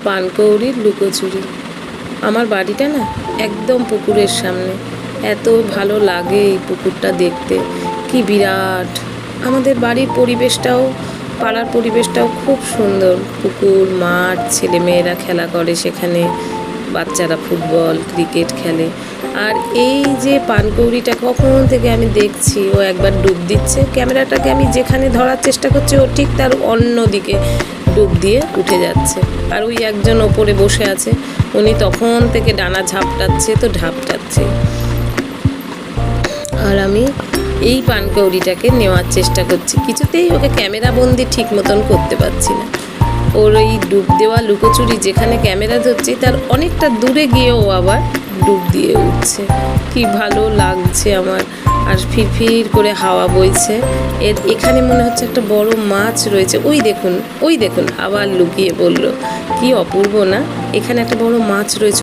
পানকৌড়ির লুকোচুরি। আমার বাড়িটা না একদম পুকুরের সামনে। এত ভালো লাগে এই পুকুরটা দেখতে, কি বিরাট। আমাদের বাড়ির পরিবেশটাও, পাড়ার পরিবেশটাও খুব সুন্দর। পুকুর, মাঠ, ছেলেমেয়েরা খেলা করে সেখানে, বাচ্চারা ফুটবল ক্রিকেট খেলে। আর এই যে পানকৌড়িটা কখন থেকে আমি দেখছি, ও একবার ডুব দিচ্ছে, ক্যামেরাটাকে আমি যেখানে ধরার চেষ্টা করছি ও ঠিক তার অন্য দিকে ডুব দিয়ে উঠে যাচ্ছে। আর ওই একজন ওপরে বসে আছে, উনি তখন থেকে ডানা ঝাপটাচ্ছে তো ঝাপটাচ্ছে। আর আমি এই পানকৌড়িটাকে নেওয়ার চেষ্টা করছি, কিছুতেই ওকে ক্যামেরা বন্দি ঠিক মতন করতে পারছি না। ওর ওই ডুব দেওয়া লুকোচুরি যেখানে ক্যামেরা ধরছি তার অনেকটা দূরে গিয়েও আবার ডুব দিয়ে উঠছে। কি ভালো লাগছে আমার। আর ফিরফির করে হাওয়া বইছে। এখানে মনে হচ্ছে একটা বড় মাছ রয়েছে। ওই দেখুন আবার লুকিয়ে পড়লো। কি অপূর্ব না, এখানে একটা বড় মাছ রয়েছে।